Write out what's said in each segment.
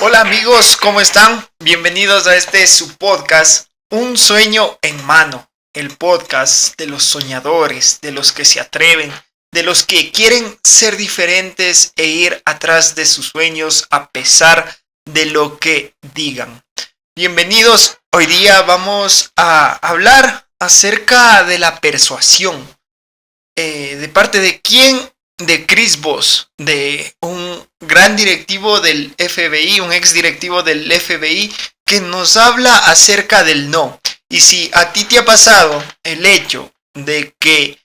Hola amigos, ¿cómo están? Bienvenidos a su podcast, Un sueño en mano, el podcast de los soñadores, de los que se atreven, de los que quieren ser diferentes e ir atrás de sus sueños a pesar de lo que digan. Bienvenidos, hoy día vamos a hablar acerca de la persuasión. ¿De parte de quién? De Chris Voss, de un gran directivo del FBI, un ex directivo del FBI, que nos habla acerca del no. Y si a ti te ha pasado el hecho de que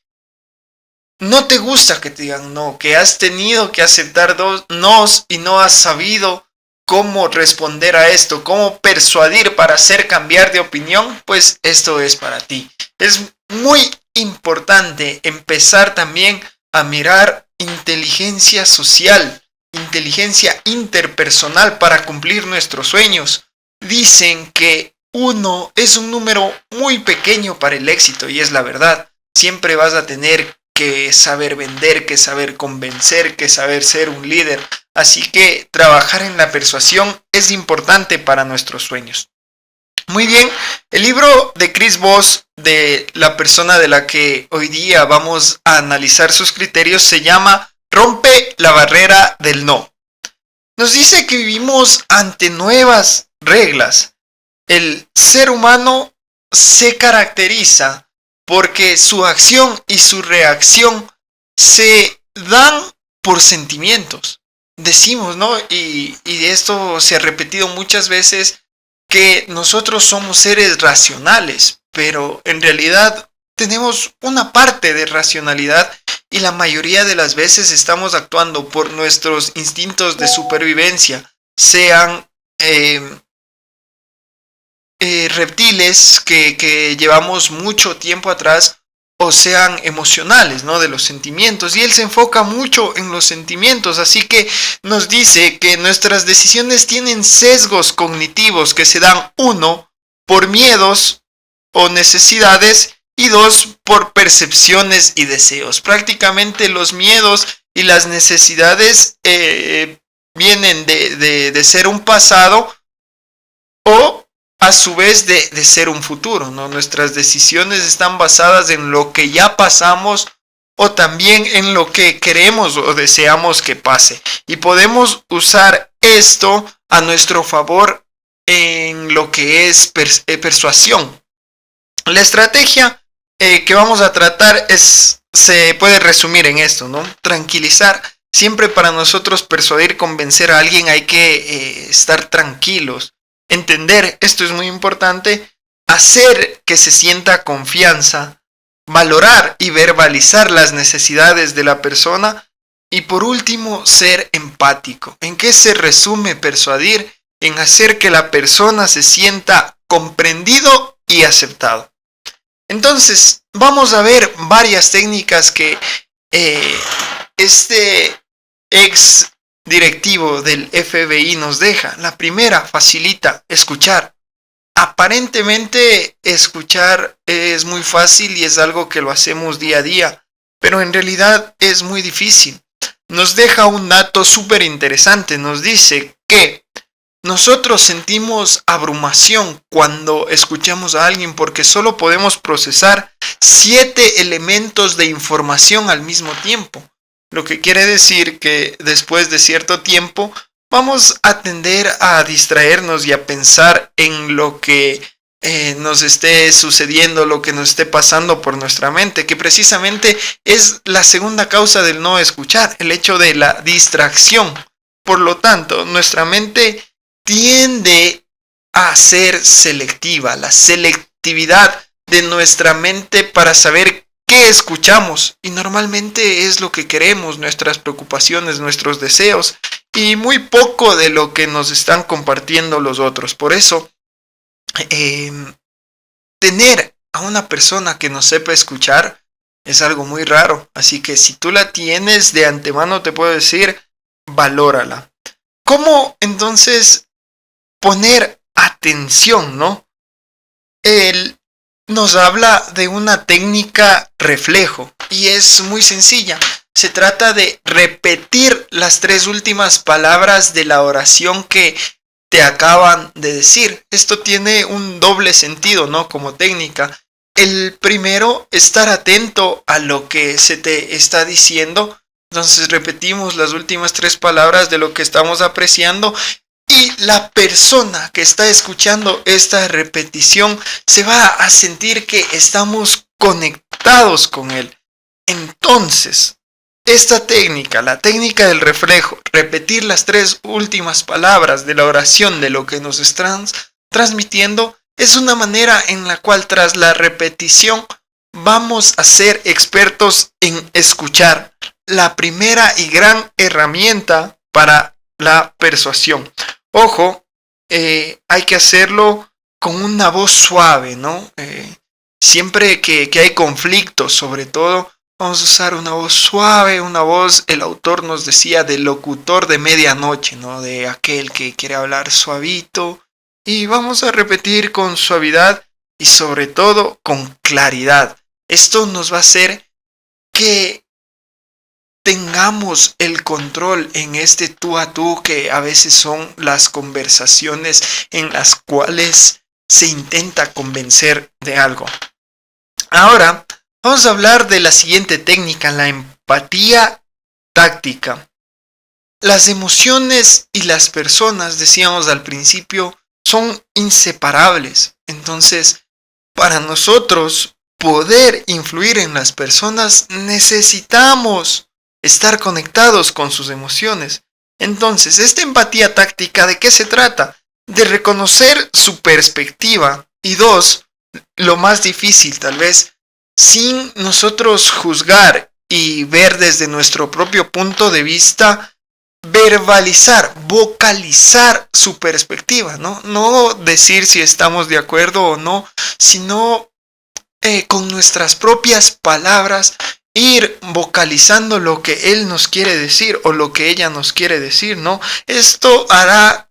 no te gusta que te digan no, que has tenido que aceptar dos nos y no has sabido cómo responder a esto, cómo persuadir para hacer cambiar de opinión, pues esto es para ti. Es muy importante empezar también a mirar inteligencia social, inteligencia interpersonal para cumplir nuestros sueños. Dicen que 1 es un número muy pequeño para el éxito y es la verdad. Siempre vas a tener que saber vender, que saber convencer, que saber ser un líder. Así que trabajar en la persuasión es importante para nuestros sueños. Muy bien, el libro de Chris Voss, de la persona de la que hoy día vamos a analizar sus criterios, se llama Rompe la barrera del no. Nos dice que vivimos ante nuevas reglas. El ser humano se caracteriza porque su acción y su reacción se dan por sentimientos. Decimos, ¿no? Y esto se ha repetido muchas veces, que nosotros somos seres racionales, pero en realidad tenemos una parte de racionalidad y la mayoría de las veces estamos actuando por nuestros instintos de supervivencia, sean reptiles que llevamos mucho tiempo atrás o sean emocionales, ¿no? De los sentimientos, y él se enfoca mucho en los sentimientos, así que nos dice que nuestras decisiones tienen sesgos cognitivos que se dan 1 por miedos o necesidades y 2 por percepciones y deseos. Prácticamente los miedos y las necesidades vienen de ser un pasado o a su vez de ser un futuro, ¿no? Nuestras decisiones están basadas en lo que ya pasamos o también en lo que queremos o deseamos que pase. Y podemos usar esto a nuestro favor en lo que es persuasión. La estrategia que vamos a tratar se puede resumir en esto, ¿no? Tranquilizar. Siempre para nosotros persuadir, convencer a alguien hay que estar tranquilos. Entender, esto es muy importante, hacer que se sienta confianza, valorar y verbalizar las necesidades de la persona y por último ser empático. ¿En qué se resume persuadir? En hacer que la persona se sienta comprendido y aceptado. Entonces, vamos a ver varias técnicas que este ex directivo del FBI nos deja. La primera, facilita escuchar. Aparentemente escuchar es muy fácil y es algo que lo hacemos día a día, pero en realidad es muy difícil. Nos deja un dato súper interesante. Nos dice que nosotros sentimos abrumación cuando escuchamos a alguien porque solo podemos procesar 7 elementos de información al mismo tiempo. Lo que quiere decir que después de cierto tiempo vamos a tender a distraernos y a pensar en lo que nos esté sucediendo, lo que nos esté pasando por nuestra mente, que precisamente es la segunda causa del no escuchar, el hecho de la distracción. Por lo tanto, nuestra mente tiende a ser selectiva, la selectividad de nuestra mente para saber qué escuchamos, y normalmente es lo que queremos, nuestras preocupaciones, nuestros deseos, y muy poco de lo que nos están compartiendo los otros. Por eso, tener a una persona que nos sepa escuchar es algo muy raro, así que si tú la tienes de antemano te puedo decir, valórala. ¿Cómo entonces poner atención, no? Él nos habla de una técnica reflejo y es muy sencilla. Se trata de repetir las 3 últimas palabras de la oración que te acaban de decir. Esto tiene un doble sentido, ¿no? Como técnica. El primero, estar atento a lo que se te está diciendo. Entonces repetimos las últimas 3 palabras de lo que estamos apreciando y la persona que está escuchando esta repetición se va a sentir que estamos conectados con él. Entonces, esta técnica, la técnica del reflejo, repetir las 3 últimas palabras de la oración de lo que nos están transmitiendo, es una manera en la cual tras la repetición vamos a ser expertos en escuchar, la primera y gran herramienta para la persuasión. Ojo, hay que hacerlo con una voz suave, ¿no? Siempre que hay conflictos, sobre todo, vamos a usar una voz suave, una voz, el autor nos decía, del locutor de medianoche, ¿no? De aquel que quiere hablar suavito. Y vamos a repetir con suavidad y sobre todo con claridad. Esto nos va a hacer que tengamos el control en este tú a tú que a veces son las conversaciones en las cuales se intenta convencer de algo. Ahora vamos a hablar de la siguiente técnica, la empatía táctica. Las emociones y las personas, decíamos al principio, son inseparables. Entonces, para nosotros poder influir en las personas, necesitamos estar conectados con sus emociones. Entonces, esta empatía táctica, ¿de qué se trata? De reconocer su perspectiva. Y 2, lo más difícil tal vez, sin nosotros juzgar y ver desde nuestro propio punto de vista, verbalizar, vocalizar su perspectiva, ¿no? No decir si estamos de acuerdo o no, sino con nuestras propias palabras ir vocalizando lo que él nos quiere decir o lo que ella nos quiere decir, ¿no? Esto hará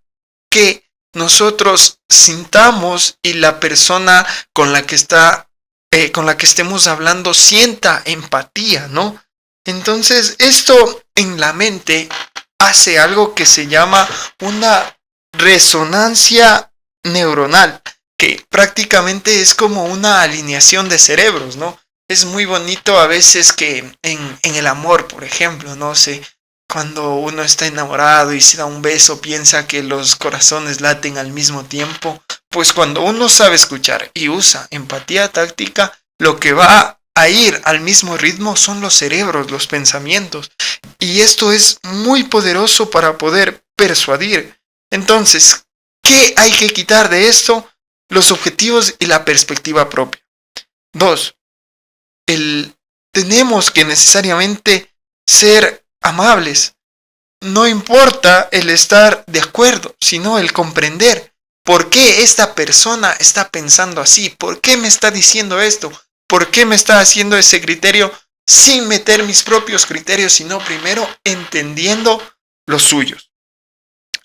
que nosotros sintamos y la persona con la que estemos hablando sienta empatía, ¿no? Entonces, esto en la mente hace algo que se llama una resonancia neuronal, que prácticamente es como una alineación de cerebros, ¿no? Es muy bonito a veces que en el amor, por ejemplo, no sé, cuando uno está enamorado y se da un beso, piensa que los corazones laten al mismo tiempo. Pues cuando uno sabe escuchar y usa empatía táctica, lo que va a ir al mismo ritmo son los cerebros, los pensamientos. Y esto es muy poderoso para poder persuadir. Entonces, ¿qué hay que quitar de esto? Los objetivos y la perspectiva propia. 2. Tenemos que necesariamente ser amables. No importa el estar de acuerdo, sino el comprender por qué esta persona está pensando así, por qué me está diciendo esto, por qué me está haciendo ese criterio sin meter mis propios criterios, sino primero entendiendo los suyos.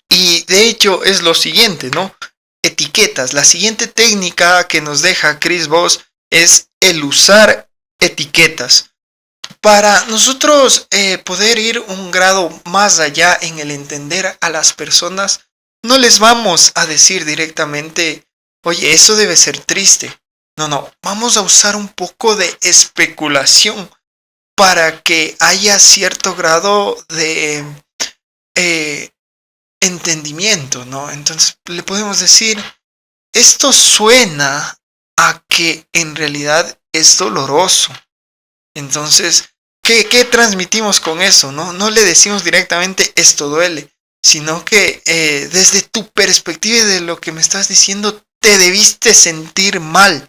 Y de hecho es lo siguiente, ¿no? Etiquetas. La siguiente técnica que nos deja Chris Voss es el usar etiquetas. Para nosotros poder ir un grado más allá en el entender a las personas, no les vamos a decir directamente, oye, eso debe ser triste. No, vamos a usar un poco de especulación para que haya cierto grado de entendimiento, ¿no? Entonces le podemos decir, esto suena a que en realidad es doloroso. Entonces, ¿qué transmitimos con eso? No le decimos directamente esto duele, sino que desde tu perspectiva y de lo que me estás diciendo, te debiste sentir mal.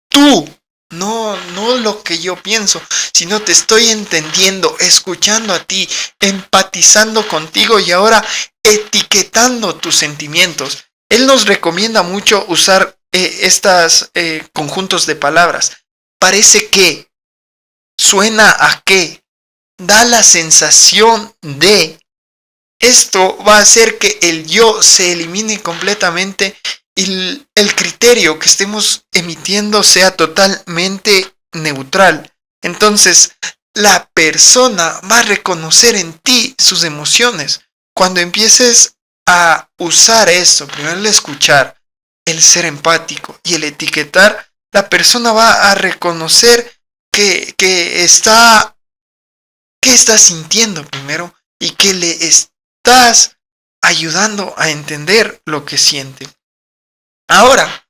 Tú, no lo que yo pienso, sino te estoy entendiendo, escuchando a ti, empatizando contigo y ahora etiquetando tus sentimientos. Él nos recomienda mucho usar estos conjuntos de palabras. Parece que, suena a que, da la sensación de. Esto va a hacer que el yo se elimine completamente y el criterio que estemos emitiendo sea totalmente neutral. Entonces, la persona va a reconocer en ti sus emociones. Cuando empieces a usar esto, primero el escuchar, el ser empático y el etiquetar, la persona va a reconocer que está, qué está sintiendo primero y que le estás ayudando a entender lo que siente. Ahora,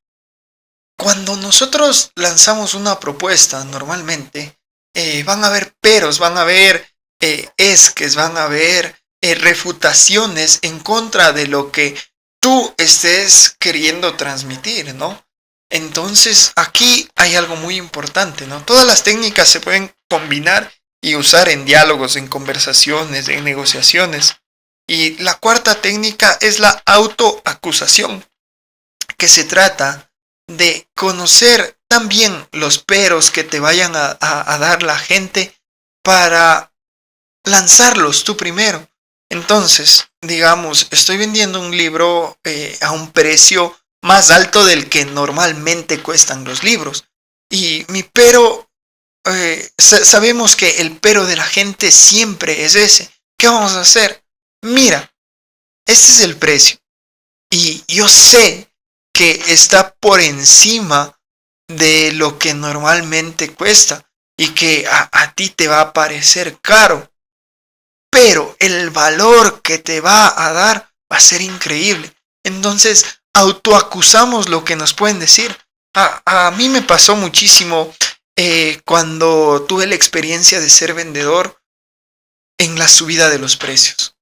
cuando nosotros lanzamos una propuesta, normalmente van a haber peros, van a haber esques, van a haber refutaciones en contra de lo que tú estés queriendo transmitir, ¿no? Entonces, aquí hay algo muy importante, ¿no? Todas las técnicas se pueden combinar y usar en diálogos, en conversaciones, en negociaciones. Y la cuarta técnica es la autoacusación, que se trata de conocer también los peros que te vayan a dar la gente para lanzarlos tú primero. Entonces, digamos, estoy vendiendo un libro a un precio más alto del que normalmente cuestan los libros. Y mi pero, sabemos que el pero de la gente siempre es ese. ¿Qué vamos a hacer? Mira, este es el precio. Y yo sé que está por encima de lo que normalmente cuesta y que a ti te va a parecer caro, pero el valor que te va a dar va a ser increíble. Entonces, autoacusamos lo que nos pueden decir. A mí me pasó muchísimo cuando tuve la experiencia de ser vendedor en la subida de los precios.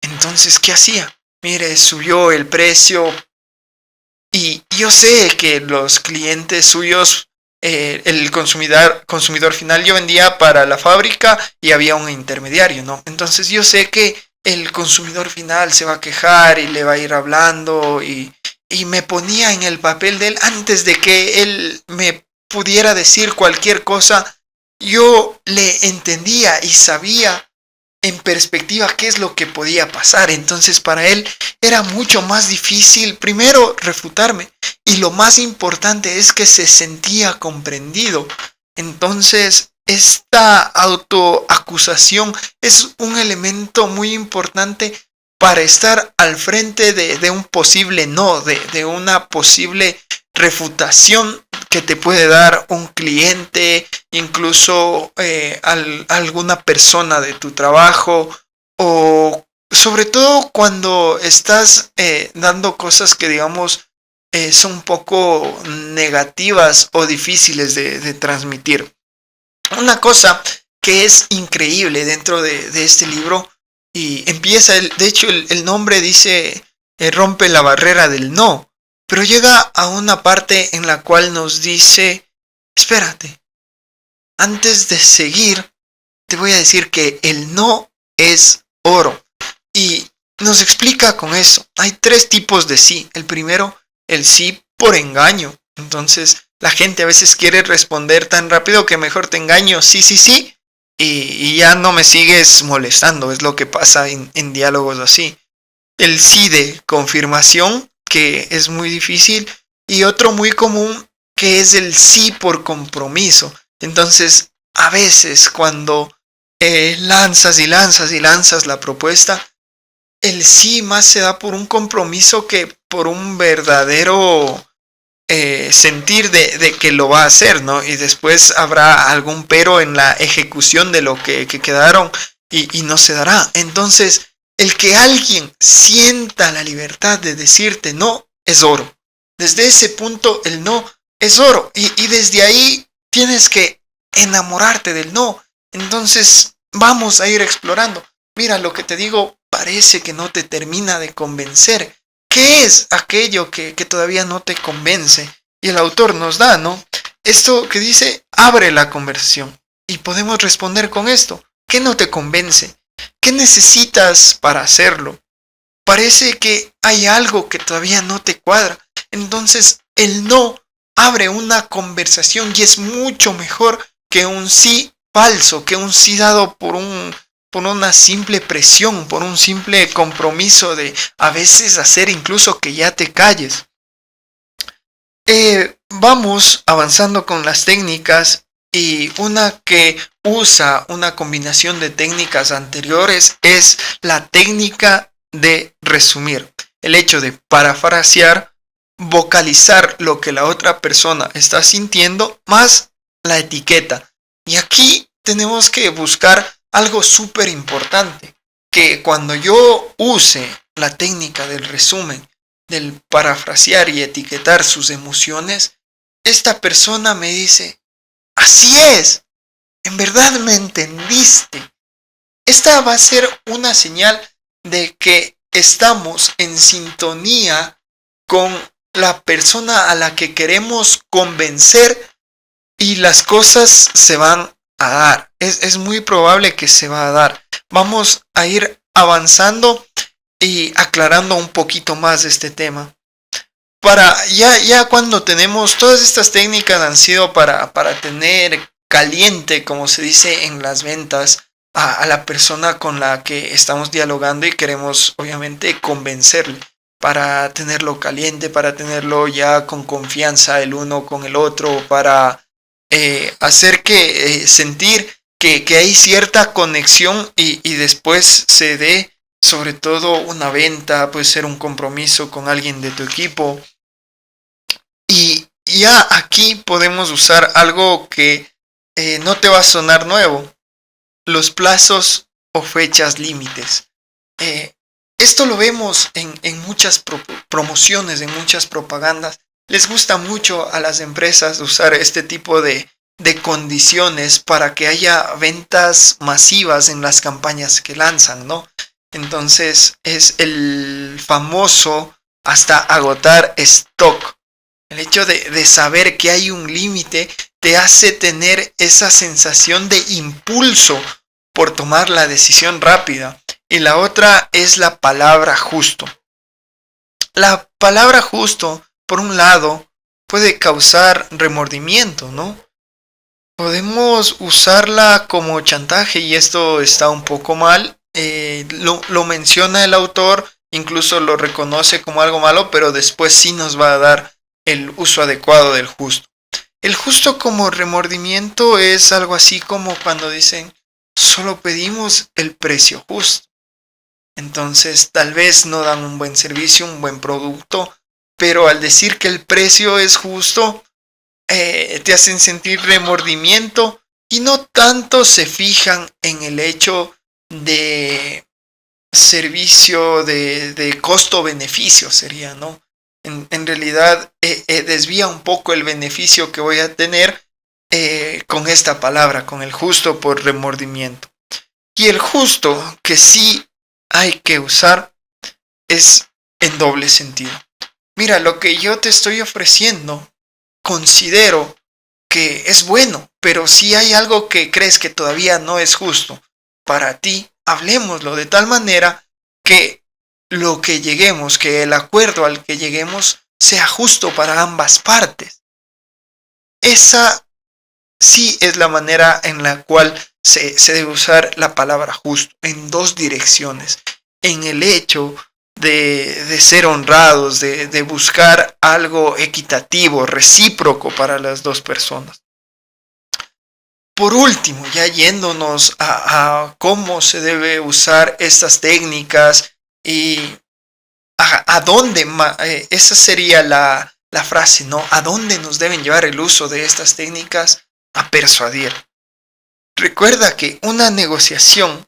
Entonces, ¿qué hacía? Mire, subió el precio y yo sé que los clientes suyos, el consumidor final, yo vendía para la fábrica y había un intermediario, ¿no? Entonces yo sé que el consumidor final se va a quejar y le va a ir hablando y me ponía en el papel de él antes de que él me pudiera decir cualquier cosa. Yo le entendía y sabía en perspectiva qué es lo que podía pasar. Entonces para él era mucho más difícil primero refutarme y lo más importante es que se sentía comprendido. Entonces esta autoacusación es un elemento muy importante para estar al frente de un posible no, de una posible refutación que te puede dar un cliente, incluso alguna persona de tu trabajo, o sobre todo cuando estás dando cosas que digamos son un poco negativas o difíciles de transmitir. Una cosa que es increíble dentro de este libro, y empieza, de hecho el nombre dice rompe la barrera del no, pero llega a una parte en la cual nos dice, espérate, antes de seguir, te voy a decir que el no es oro. Y nos explica con eso. Hay tres tipos de sí. El primero, el sí por engaño. Entonces, la gente a veces quiere responder tan rápido que mejor te engaño, sí, sí, sí, y ya no me sigues molestando. Es lo que pasa en diálogos así. El sí de confirmación, que es muy difícil, y otro muy común, que es el sí por compromiso. Entonces, a veces cuando lanzas y lanzas y lanzas la propuesta, el sí más se da por un compromiso que por un verdadero sentir de que lo va a hacer, ¿no? Y después habrá algún pero en la ejecución de lo que quedaron y no se dará. Entonces, el que alguien sienta la libertad de decirte no es oro. Desde ese punto el no es oro. Y desde ahí tienes que enamorarte del no. Entonces vamos a ir explorando. Mira, lo que te digo parece que no te termina de convencer. ¿Qué es aquello que todavía no te convence? Y el autor nos da, ¿no? Esto que dice, abre la conversación. Y podemos responder con esto. ¿Qué no te convence? ¿Qué necesitas para hacerlo? Parece que hay algo que todavía no te cuadra. Entonces el no abre una conversación y es mucho mejor que un sí falso, que un sí dado por una simple presión, por un simple compromiso de a veces hacer incluso que ya te calles. Vamos avanzando con las técnicas y una que usa una combinación de técnicas anteriores es la técnica de resumir, el hecho de parafrasear, vocalizar lo que la otra persona está sintiendo, más la etiqueta. Y aquí tenemos que buscar algo súper importante, que cuando yo use la técnica del resumen, del parafrasear y etiquetar sus emociones, esta persona me dice, así es, en verdad me entendiste. Esta va a ser una señal de que estamos en sintonía con la persona a la que queremos convencer y las cosas se van a dar. Es muy probable que se va a dar. Vamos a ir avanzando y aclarando un poquito más de este tema. Ya cuando tenemos todas estas técnicas han sido para tener caliente, como se dice en las ventas, a la persona con la que estamos dialogando y queremos obviamente convencerle para tenerlo caliente, para tenerlo ya con confianza el uno con el otro, para hacer que sentir que hay cierta conexión y después se dé sobre todo una venta, puede ser un compromiso con alguien de tu equipo. Y ya aquí podemos usar algo que no te va a sonar nuevo, los plazos o fechas límites. Esto lo vemos en muchas promociones, en muchas propagandas. Les gusta mucho a las empresas usar este tipo de condiciones para que haya ventas masivas en las campañas que lanzan, ¿no? Entonces es el famoso hasta agotar stock. El hecho de saber que hay un límite te hace tener esa sensación de impulso por tomar la decisión rápida. Y la otra es la palabra justo. La palabra justo, por un lado, puede causar remordimiento, ¿no? Podemos usarla como chantaje y esto está un poco mal. Lo menciona el autor, incluso lo reconoce como algo malo, pero después sí nos va a dar el uso adecuado del justo. El justo como remordimiento es algo así como cuando dicen, solo pedimos el precio justo. Entonces tal vez no dan un buen servicio, un buen producto, pero al decir que el precio es justo, te hacen sentir remordimiento y no tanto se fijan en el hecho de servicio de costo-beneficio sería, ¿no? En realidad desvía un poco el beneficio que voy a tener con esta palabra, con el justo por remordimiento. Y el justo que sí hay que usar es en doble sentido. Mira, lo que yo te estoy ofreciendo considero que es bueno, pero si hay algo que crees que todavía no es justo para ti, hablemoslo de tal manera que lo que lleguemos, que el acuerdo al que lleguemos sea justo para ambas partes. Esa sí es la manera en la cual se debe usar la palabra justo, en dos direcciones. En el hecho de ser honrados, de buscar algo equitativo, recíproco para las dos personas. Por último, ya yéndonos a cómo se debe usar estas técnicas y a dónde, esa sería la frase, ¿no? ¿A dónde nos deben llevar el uso de estas técnicas? A persuadir. Recuerda que una negociación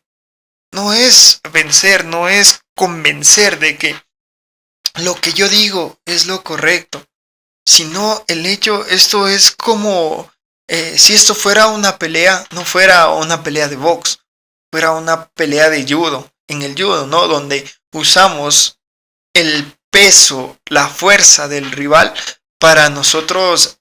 no es vencer, no es convencer de que lo que yo digo es lo correcto, sino el hecho, esto es como si esto fuera una pelea, no fuera una pelea de box, fuera una pelea de judo, en el judo, ¿no? Donde usamos el peso, la fuerza del rival para nosotros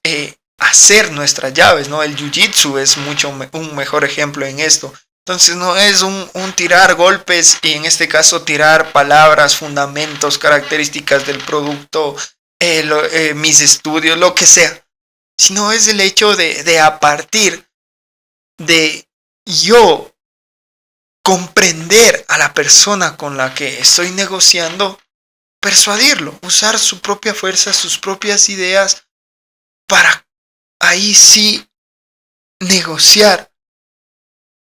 hacer nuestras llaves, ¿no? El jiu-jitsu es un mejor ejemplo en esto. Entonces no es un tirar golpes y en este caso tirar palabras, fundamentos, características del producto, mis estudios, lo que sea. Sino es el hecho de a partir de yo comprender a la persona con la que estoy negociando, persuadirlo, usar su propia fuerza, sus propias ideas para ahí sí negociar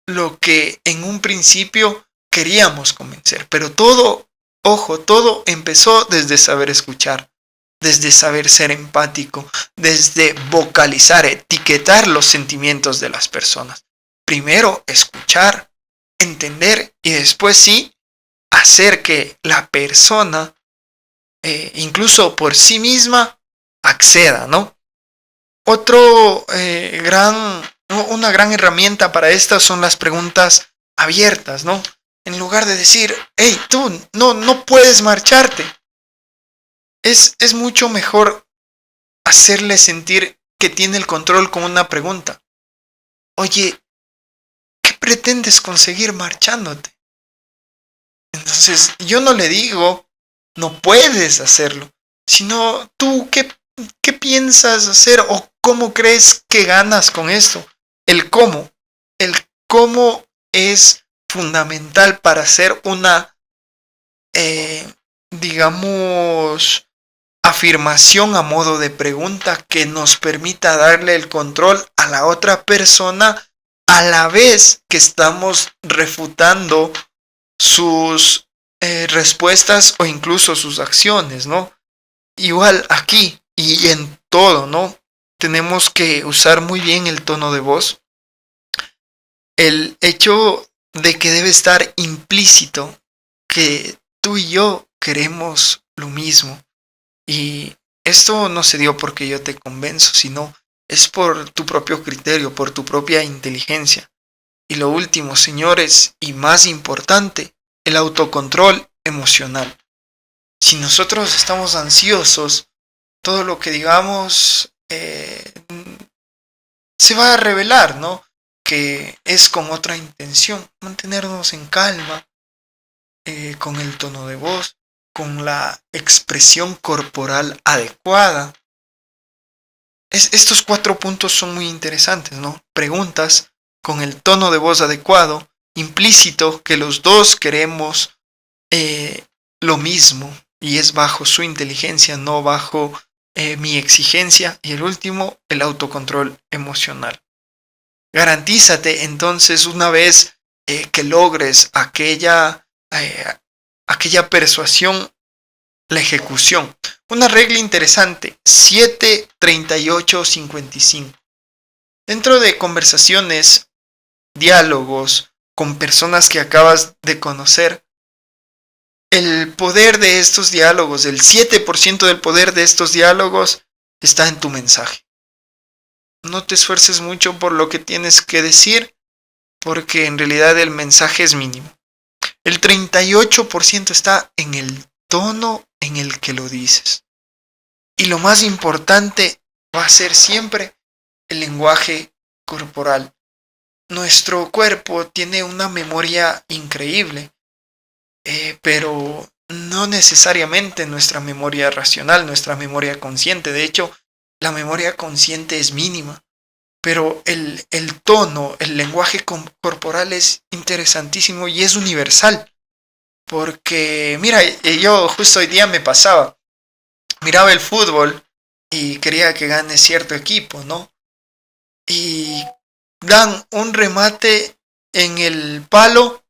lo que en un principio queríamos convencer, pero todo Ojo, todo empezó desde saber escuchar, desde saber ser empático, desde vocalizar, etiquetar los sentimientos de las personas. Primero escuchar, entender y después sí hacer que la persona, incluso por sí misma, acceda, ¿no? Otro una gran herramienta para estas son las preguntas abiertas, ¿no? En lugar de decir, hey, tú no puedes marcharte. Es mucho mejor hacerle sentir que tiene el control con una pregunta. Oye, ¿qué pretendes conseguir marchándote? Entonces, yo no le digo, no puedes hacerlo, sino tú, ¿qué piensas hacer o cómo crees que ganas con esto? El cómo. El cómo es fundamental para hacer una, digamos, afirmación a modo de pregunta que nos permita darle el control a la otra persona a la vez que estamos refutando sus respuestas o incluso sus acciones, ¿no? Igual aquí y en todo, ¿no? Tenemos que usar muy bien el tono de voz. El hecho de que debe estar implícito que tú y yo queremos lo mismo. Y esto no se dio porque yo te convenzo, sino es por tu propio criterio, por tu propia inteligencia. Y lo último, señores, y más importante, el autocontrol emocional. Si nosotros estamos ansiosos, todo lo que digamos se va a revelar, ¿no? Que es con otra intención, mantenernos en calma, con el tono de voz, con la expresión corporal adecuada. Estos 4 puntos son muy interesantes, ¿no? Preguntas con el tono de voz adecuado, implícito que los dos queremos lo mismo y es bajo su inteligencia, no bajo mi exigencia. Y el último, el autocontrol emocional. Garantízate entonces una vez que logres aquella persuasión, la ejecución. Una regla interesante, 7-38-55. Dentro de conversaciones, diálogos con personas que acabas de conocer, el poder de estos diálogos, el 7% del poder de estos diálogos está en tu mensaje. No te esfuerces mucho por lo que tienes que decir, porque en realidad el mensaje es mínimo. El 38% está en el tono en el que lo dices. Y lo más importante va a ser siempre el lenguaje corporal. Nuestro cuerpo tiene una memoria increíble, pero no necesariamente nuestra memoria racional, nuestra memoria consciente. De hecho, la memoria consciente es mínima. Pero el tono, el lenguaje corporal es interesantísimo y es universal. Porque, mira, yo justo hoy día me pasaba, miraba el fútbol y quería que gane cierto equipo, ¿no? Y dan un remate en el palo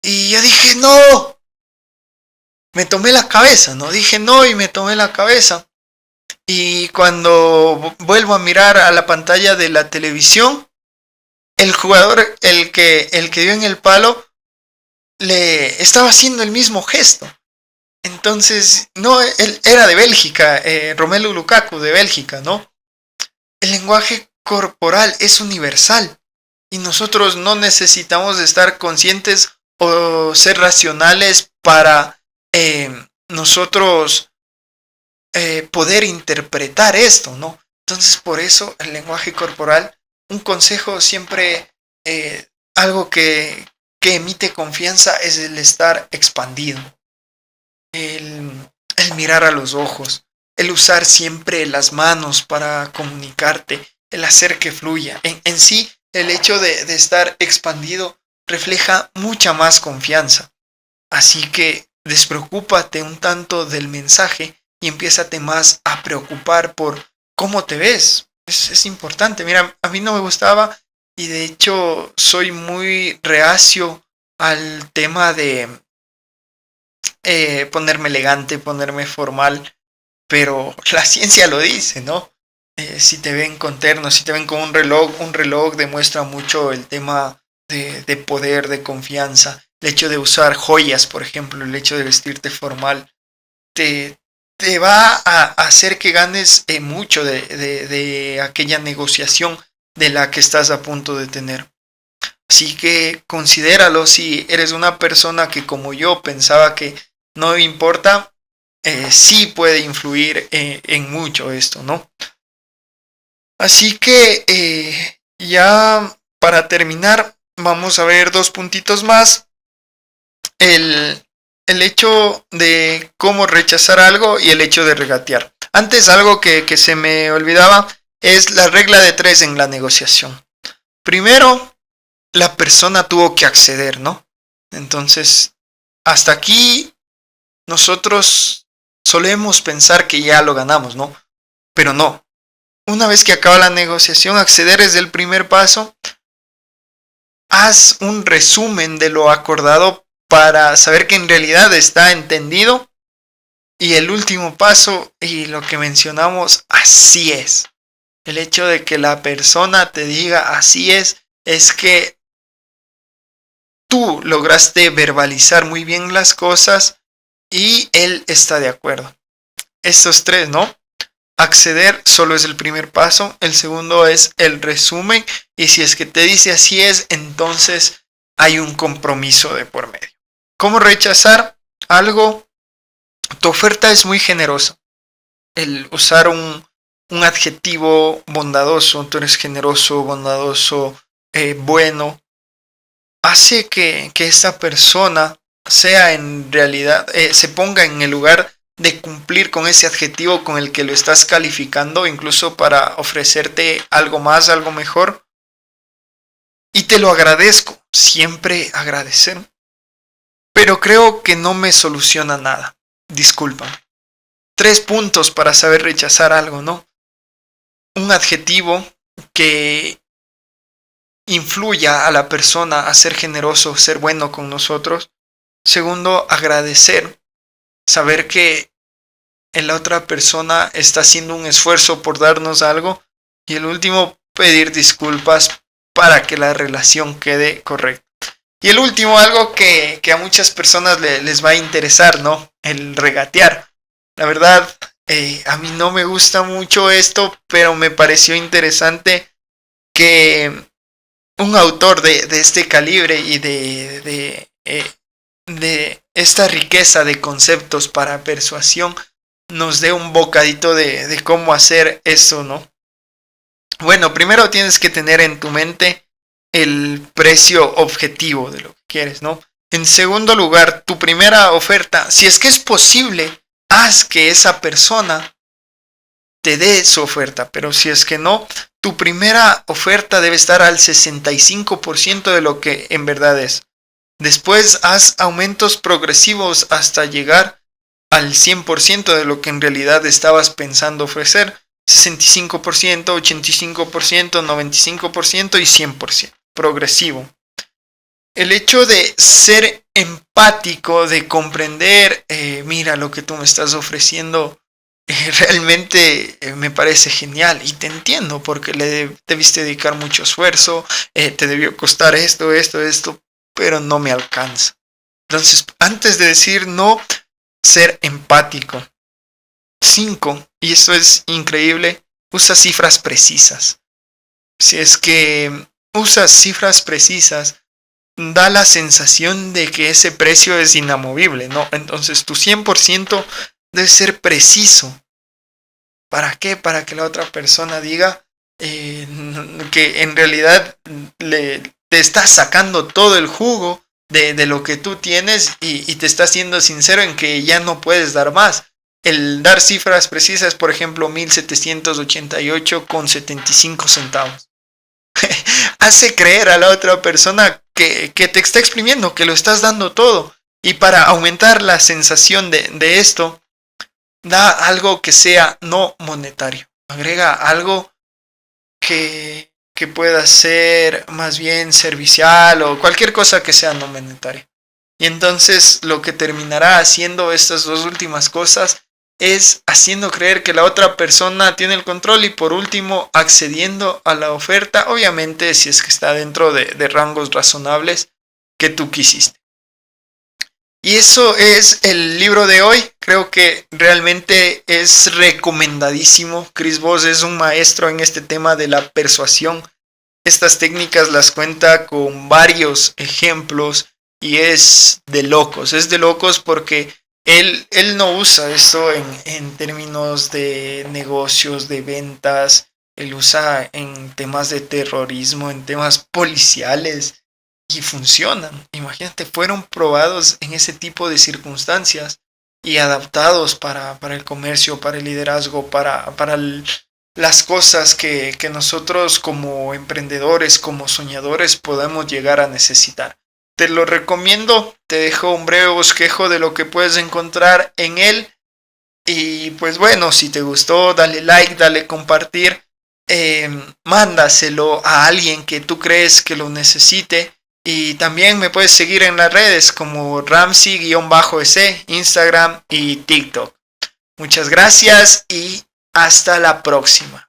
y yo dije, no, me tomé la cabeza, ¿no? Dije no y me tomé la cabeza. Y cuando vuelvo a mirar a la pantalla de la televisión, el jugador, el que dio en el palo, le estaba haciendo el mismo gesto. Entonces, no, él era de Bélgica, Romelu Lukaku de Bélgica, ¿no? El lenguaje corporal es universal y nosotros no necesitamos estar conscientes o ser racionales para nosotros poder interpretar esto, ¿no? Entonces, por eso el lenguaje corporal, un consejo siempre, algo que emite confianza es el estar expandido, el, el mirar a los ojos, el usar siempre las manos para comunicarte, el hacer que fluya. En sí, el hecho de estar expandido refleja mucha más confianza. Así que despreocúpate un tanto del mensaje y empiézate más a preocupar por cómo te ves. Es importante. Mira, a mí no me gustaba y de hecho soy muy reacio al tema ponerme elegante, ponerme formal, pero la ciencia lo dice, ¿no? Si te ven con ternos, si te ven con un reloj demuestra mucho el tema de poder, de confianza. El hecho de usar joyas, por ejemplo, el hecho de vestirte formal, te, te va a hacer que ganes mucho de aquella negociación de la que estás a punto de tener. Así que considéralo si eres una persona que como yo pensaba que no importa, sí puede influir en mucho esto, ¿no? Así que ya para terminar, vamos a ver dos puntitos más. El, el hecho de cómo rechazar algo y el hecho de regatear. Antes algo que se me olvidaba es la regla de tres en la negociación. Primero, la persona tuvo que acceder, ¿no? Entonces, hasta aquí nosotros solemos pensar que ya lo ganamos, ¿no? Pero no. Una vez que acaba la negociación, acceder es el primer paso. Haz un resumen de lo acordado para saber que en realidad está entendido. Y el último paso, y lo que mencionamos, así es. El hecho de que la persona te diga así es que tú lograste verbalizar muy bien las cosas y él está de acuerdo. Estos tres, ¿no? Acceder solo es el primer paso, el segundo es el resumen y si es que te dice así es, entonces hay un compromiso de por medio. ¿Cómo rechazar algo? Tu oferta es muy generosa. El usar un adjetivo bondadoso, tú eres generoso, bondadoso, bueno, hace que esta persona sea en realidad, se ponga en el lugar de cumplir con ese adjetivo con el que lo estás calificando, incluso para ofrecerte algo más, algo mejor. Y te lo agradezco, siempre agradecer. Pero creo que no me soluciona nada. Discúlpame. 3 puntos para saber rechazar algo, ¿no? Un adjetivo que influya a la persona a ser generoso, ser bueno con nosotros. Segundo, agradecer. Saber que la otra persona está haciendo un esfuerzo por darnos algo. Y el último, pedir disculpas para que la relación quede correcta. Y el último, algo que a muchas personas les va a interesar, ¿no? El regatear. La verdad, a mí no me gusta mucho esto, pero me pareció interesante que un autor de este calibre y de esta riqueza de conceptos para persuasión nos dé un bocadito de cómo hacer eso, ¿no? Bueno, primero tienes que tener en tu mente el precio objetivo de lo que quieres, ¿no? En segundo lugar, tu primera oferta, si es que es posible, haz que esa persona te dé su oferta, pero si es que no, tu primera oferta debe estar al 65% de lo que en verdad es. Después haz aumentos progresivos hasta llegar al 100% de lo que en realidad estabas pensando ofrecer. 65%, 85%, 95% y 100%. Progresivo. El hecho de ser empático, de comprender, mira lo que tú me estás ofreciendo, realmente me parece genial y te entiendo porque le debiste dedicar mucho esfuerzo, te debió costar esto, pero no me alcanza. Entonces, antes de decir no, ser empático. 5, y esto es increíble, usa cifras precisas. Si es que usas cifras precisas, da la sensación de que ese precio es inamovible, ¿no? Entonces tu 100% debe ser preciso. ¿Para qué? Para que la otra persona diga que en realidad te estás sacando todo el jugo de lo que tú tienes y te estás siendo sincero en que ya no puedes dar más. El dar cifras precisas, por ejemplo, 1788,75 centavos. Hace creer a la otra persona que te está exprimiendo, que lo estás dando todo. Y para aumentar la sensación de esto, da algo que sea no monetario. Agrega algo que pueda ser más bien servicial o cualquier cosa que sea no monetaria. Y entonces lo que terminará haciendo estas dos últimas cosas es haciendo creer que la otra persona tiene el control y por último accediendo a la oferta, obviamente si es que está dentro de rangos razonables que tú quisiste. Y eso es el libro de hoy. Creo que realmente es recomendadísimo. Chris Voss es un maestro en este tema de la persuasión. Estas técnicas las cuenta con varios ejemplos y es de locos. Es de locos porque él no usa esto en términos de negocios, de ventas. Él usa en temas de terrorismo, en temas policiales y funcionan. Imagínate, fueron probados en ese tipo de circunstancias y adaptados para el comercio, para el liderazgo, las cosas que nosotros como emprendedores, como soñadores podemos llegar a necesitar. Te lo recomiendo, te dejo un breve bosquejo de lo que puedes encontrar en él. Y pues bueno, si te gustó, dale like, dale compartir, mándaselo a alguien que tú crees que lo necesite. Y también me puedes seguir en las redes como Ramsey-S, Instagram y TikTok. Muchas gracias y hasta la próxima.